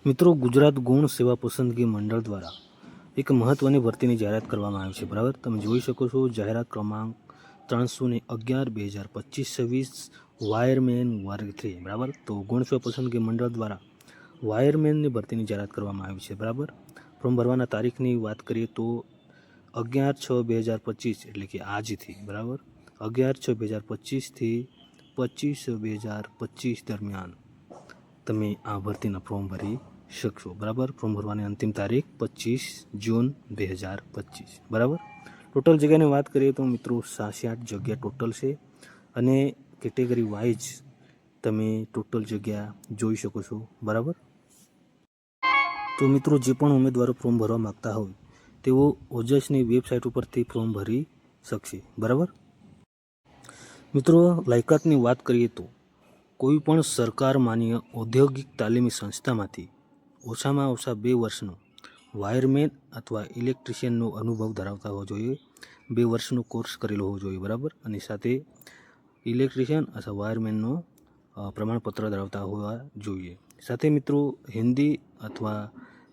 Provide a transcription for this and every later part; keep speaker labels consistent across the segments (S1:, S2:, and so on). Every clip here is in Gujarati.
S1: મિત્રો, ગુજરાત ગુણ સેવા પસંદગી મંડળ દ્વારા એક મહત્વની ભરતીની જાહેરાત કરવામાં આવી છે. બરાબર, તમે જોઈ શકો છો જાહેરાત ક્રમાંક 311/2025 વાયરમેન વર્ગ 3. બરાબર, તો ગુણ સેવા પસંદગી મંડળ દ્વારા વાયરમેનની ભરતીની જાહેરાત કરવામાં આવી છે. બરાબર, ફોર્મ ભરવાના તારીખની વાત કરીએ તો 11/6/2025 એટલે કે આજથી. બરાબર, 11/6/2025 થી 25/6/2025 દરમિયાન તમે આ ભરતીના ફોર્મ ભરી શકશો. બરાબર, ફોર્મ ભરવાની અંતિમ તારીખ 25 જૂન 2025. બરાબર, ટોટલ જગ્યાની વાત કરીએ તો મિત્રો 66 જગ્યા ટોટલ છે અને કેટેગરી વાઇઝ તમે ટોટલ જગ્યા જોઈ શકો છો. બરાબર, તો મિત્રો જે પણ ઉમેદવારો ફોર્મ ભરવા માગતા હોય તેઓ ઓજસની વેબસાઇટ ઉપરથી ફોર્મ ભરી શકશે. બરાબર મિત્રો, લાયકાતની વાત કરીએ તો કોઈ પણ સરકાર માન્ય ઔદ્યોગિક તાલીમી સંસ્થામાંથી ઓછામાં ઓછા 2 વર્ષનો વાયરમેન અથવા ઇલેક્ટ્રિશિયનનો અનુભવ ધરાવતા હોવો જોઈએ. 2 વર્ષનો કોર્સ કરેલો હોવો જોઈએ. બરાબર, અને સાથે ઇલેક્ટ્રિશિયન અથવા વાયરમેનનો પ્રમાણપત્ર ધરાવતા હોવા જોઈએ. સાથે મિત્રો હિન્દી અથવા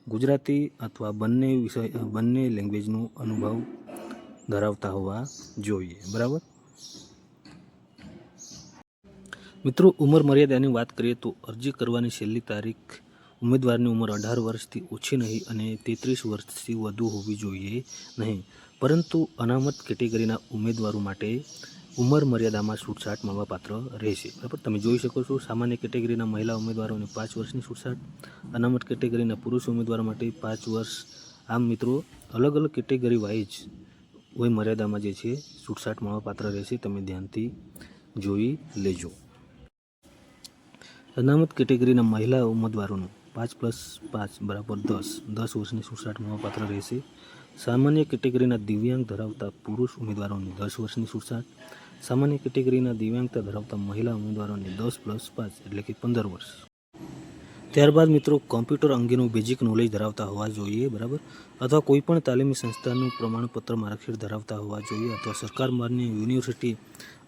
S1: ગુજરાતી અથવા બંને લેંગ્વેજનો અનુભવ ધરાવતા હોવા જોઈએ. બરાબર મિત્રો, ઉંમર મર્યાદાની વાત કરીએ તો અરજી કરવાની છેલ્લી તારીખ ઉમેદવારની ઉંમર 18 વર્ષથી ઓછી નહીં અને 33 વર્ષથી વધુ હોવી જોઈએ નહીં. પરંતુ અનામત કેટેગરીના ઉમેદવારો માટે ઉંમર મર્યાદામાં છૂટછાટ મળવાપાત્ર રહેશે. બરાબર, તમે જોઈ શકો છો સામાન્ય કેટેગરીના મહિલા ઉમેદવારોને 5 વર્ષની છૂટછાટ, અનામત કેટેગરીના પુરુષ ઉમેદવારો માટે 5 વર્ષ. આમ મિત્રો અલગ અલગ કેટેગરી વાઇઝ વય મર્યાદામાં જે છે છૂટછાટ મળવાપાત્ર રહેશે. તમે ધ્યાનથી જોઈ લેજો. અનામત કેટેગરીના મહિલા ઉમેદવારોનું 5+5 = 10 વર્ષની છૂટછાટ મળવાપાત્ર રહેશે. સામાન્ય કેટેગરીના દિવ્યાંગ ધરાવતા પુરુષ ઉમેદવારોને 10 વર્ષની છૂટછાટ, સામાન્ય કેટેગરીના દિવ્યાંગતા ધરાવતા મહિલા ઉમેદવારોને 10+5 એટલે કે 15 વર્ષ. ત્યારબાદ મિત્રો કોમ્પ્યુટર અંગેનું બેઝિક નોલેજ ધરાવતા હોવા જોઈએ. બરાબર, અથવા કોઈપણ તાલીમી સંસ્થાનું પ્રમાણપત્ર માર્કશીટ ધરાવતા હોવા જોઈએ અથવા સરકાર માન્ય યુનિવર્સિટી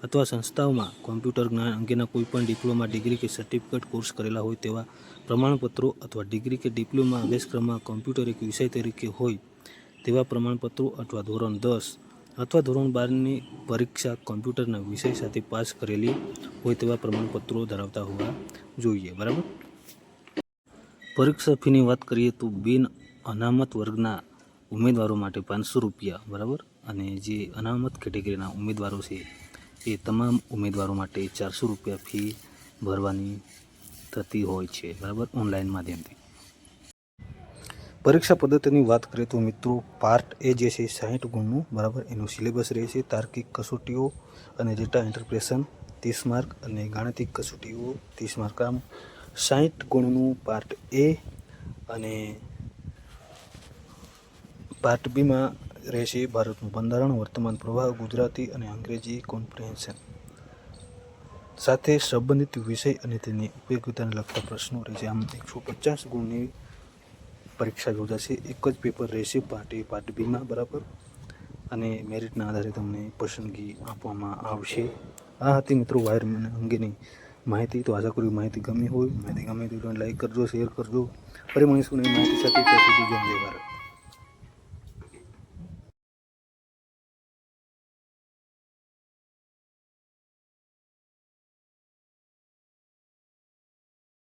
S1: અથવા સંસ્થાઓમાં કોમ્પ્યુટર જ્ઞાન અંગેના કોઈપણ ડિપ્લોમા, ડિગ્રી કે સર્ટિફિકેટ કોર્સ કરેલા હોય તેવા પ્રમાણપત્રો અથવા ડિગ્રી કે ડિપ્લોમા અભ્યાસક્રમમાં કોમ્પ્યુટર એક વિષય તરીકે હોય તેવા પ્રમાણપત્રો અથવા ધોરણ 10 અથવા ધોરણ 12ની પરીક્ષા કોમ્પ્યુટરના વિષય સાથે પાસ કરેલી હોય તેવા પ્રમાણપત્રો ધરાવતા હોવા જોઈએ. બરાબર, પરીક્ષા ફીની વાત કરીએ તો બિન અનામત વર્ગના ઉમેદવારો માટે 500 રૂપિયા. બરાબર, અને જે અનામત કેટેગરીના ઉમેદવારો છે એ તમામ ઉમેદવારો માટે 400 રૂપિયા ફી ભરવાની થતી હોય છે. બરાબર, ઓનલાઈન માધ્યમથી. પરીક્ષા પદ્ધતિની વાત કરીએ તો મિત્રો પાર્ટ એ જે છે 60 ગુણનું. બરાબર, એનું સિલેબસ રહેશે. તાર્કિક કસોટીઓ અને ડેટા ઇન્ટરપ્રેશન 30 માર્ક અને ગાણિતિક કસોટીઓ 30 માર્ક. આમ 60 ગુણનું પાર્ટ એ અને પાર્ટ બીમાં રહેશે ભારતનું બંધારણ, વર્તમાન પ્રવાહ, ગુજરાતી અને અંગ્રેજી કોમ્પ્રિહેન્શન સાથે સંબંધિત વિષય અને તેની ઉપયોગિતાને લગતા પ્રશ્નો રહેશે. આમ 150 ગુણની પરીક્ષા યોજાશે. એક જ પેપર રહેશે પાર્ટ એ પાર્ટ બીમાં. બરાબર, અને મેરિટના આધારે તમને પસંદગી આપવામાં આવશે. આ હતી મિત્રો વાયરમેન અંગેની માહિતી. તો આશા કરું માહિતી ગમી હોય. માહિતી ગમી તો લાઈક કરજો, શેર કરજો. ફરી મળીશું નવી માહિતી સાથે. ત્યાં સુધી જય ભારત.